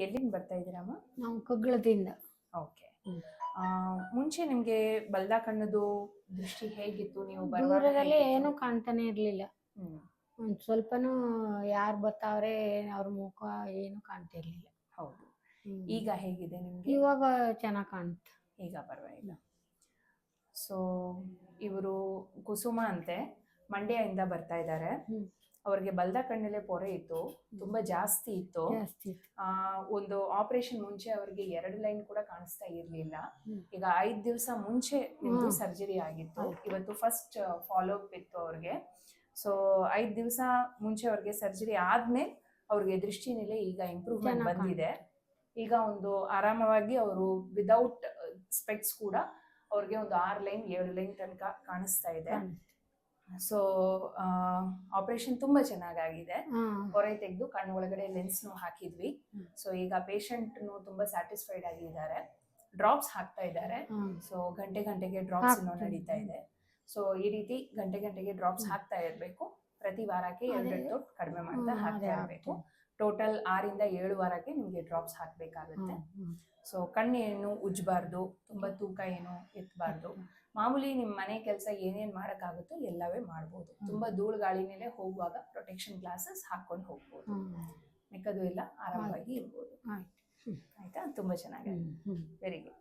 ಎಲ್ಲಿಂದ ಬರ್ತಾ ಇದ್ದೀರಮ್ಮ? ನಾವು ಕೊಗ್ಳದಿಂದ. ಓಕೆ. ಮುಂಚೆ ನಿಮ್ಗೆ ಬಲ್ದ ಕಣ್ಣದು ದೃಷ್ಟಿ ಹೇಗಿತ್ತು? ನೀವು ಬರುವಾಗ ದೂರದಲ್ಲಿ ಹೇಗಿತ್ತು? ಏನು ಕಾಣ್ತಾನೆ ಇರ್ಲಿಲ್ಲ. ಹ್ಮ್. ಒಂದ್ ಸ್ವಲ್ಪನೂ ಯಾರು ಬರ್ತಾವ್ರೆ ಅವ್ರ ಮುಖ ಏನು ಕಾಣ್ತಿರ್ಲಿಲ್ಲ. ಹೌದು. ಈಗ ಹೇಗಿದೆ ನಿಮ್ಗೆ? ಇವಾಗ ಚೆನ್ನಾಗ್ ಕಾಣುತ್ತೆ. ಈಗ ಪರವಾಗಿಲ್ಲ. ಸೊ ಇವರು ಕುಸುಮ ಅಂತೆ ಮಂಡ್ಯದಿಂದ ಬರ್ತಾ ಇದ್ದಾರೆ. ಅವ್ರಿಗೆ ಬಲ್ದ ಕಣ್ಣಲ್ಲೇ ಪೊರೆ ಇತ್ತು, ತುಂಬಾ ಜಾಸ್ತಿ ಇತ್ತು. ಜಾಸ್ತಿ ಇತ್ತು. ಒಂದು ಆಪರೇಷನ್ ಮುಂಚೆ ಅವ್ರಿಗೆ 2 ಲೈನ್ ಕೂಡ ಕಾಣಿಸ್ತಾ ಇರ್ಲಿಲ್ಲ. ಈಗ 5 ದಿವಸ ಮುಂಚೆ ನಿಮ್ದು ಸರ್ಜರಿ ಆಗಿತ್ತು. ಇವತ್ತು ಫಸ್ಟ್ ಫಾಲೋ ಅಪ್ ಇತ್ತು ಅವ್ರಿಗೆ. ಸೊ 5 ದಿವಸ ಮುಂಚೆ ಅವ್ರಿಗೆ ಸರ್ಜರಿ ಆದ್ಮೇಲೆ ಅವ್ರಿಗೆ ದೃಷ್ಟಿನಲ್ಲಿ ಈಗ ಇಂಪ್ರೂವ್ಮೆಂಟ್ ಬಂದಿದೆ. ಈಗ ಒಂದು ಆರಾಮವಾಗಿ ಅವರು ವಿದೌಟ್ ಸ್ಪೆಕ್ಸ್ ಕೂಡ ಅವ್ರಿಗೆ ಒಂದು 6 ಲೈನ್ 7 ಲೈನ್ ತನಕ ಕಾಣಿಸ್ತಾ ಇದೆ. ಸೊ ಆಪರೇಷನ್ ತುಂಬಾ ಚೆನ್ನಾಗಾಗಿದೆ. ಹೊರೆ ತೆಗೆದು ಕಣ್ಣು ಒಳಗಡೆ ಲೆನ್ಸ್ನು ಹಾಕಿದ್ವಿ. ಸೊ ಈಗ ಪೇಷಂಟ್ ತುಂಬಾ ಸ್ಯಾಟಿಸ್ಫೈಡ್ ಆಗಿದ್ದಾರೆ. ಡ್ರಾಪ್ಸ್ ಹಾಕ್ತಾ ಇದ್ದಾರೆ. ಸೊ ಗಂಟೆಗೆ ಡ್ರಾಪ್ಸ್ ನಡೀತಾ ಇದೆ. ಸೊ ಈ ರೀತಿ ಗಂಟೆಗೆ ಡ್ರಾಪ್ಸ್ ಹಾಕ್ತಾ ಇರಬೇಕು. ಪ್ರತಿ ವಾರಕ್ಕೆ 2 ತೊಟ್ಟು ಕಡಿಮೆ ಮಾಡ್ತಾ ಹಾಕ್ತಾ ಇರಬೇಕು. ಟೋಟಲ್ 6 ಇಂದ 7 ವಾರಕ್ಕೆ ನಿಮ್ಗೆ ಡ್ರಾಪ್ಸ್ ಹಾಕ್ಬೇಕಾಗುತ್ತೆ. ಸೊ ಕಣ್ಣು ಏನು ಉಜ್ಜಬಾರ್ದು, ತುಂಬಾ ತೂಕ ಏನು ಎತ್ತಬಾರ್ದು. ಮಾಮೂಲಿ ನಿಮ್ಮ ಮನೆ ಕೆಲಸ ಏನೇನ್ ಮಾಡಕ್ಕಾಗುತ್ತೋ ಎಲ್ಲವೇ ಮಾಡ್ಬೋದು. ತುಂಬಾ ಧೂಳು ಗಾಳಿ ಮೇಲೆ ಹೋಗುವಾಗ ಪ್ರೊಟೆಕ್ಷನ್ ಗ್ಲಾಸಸ್ ಹಾಕೊಂಡು ಹೋಗ್ಬೋದು. ಮಿಕ್ಕದು ಎಲ್ಲ ಆರಾಮವಾಗಿ ಇರ್ಬೋದು. ಆಯ್ತಾ? ತುಂಬಾ ಚೆನ್ನಾಗಿದೆ. Very good.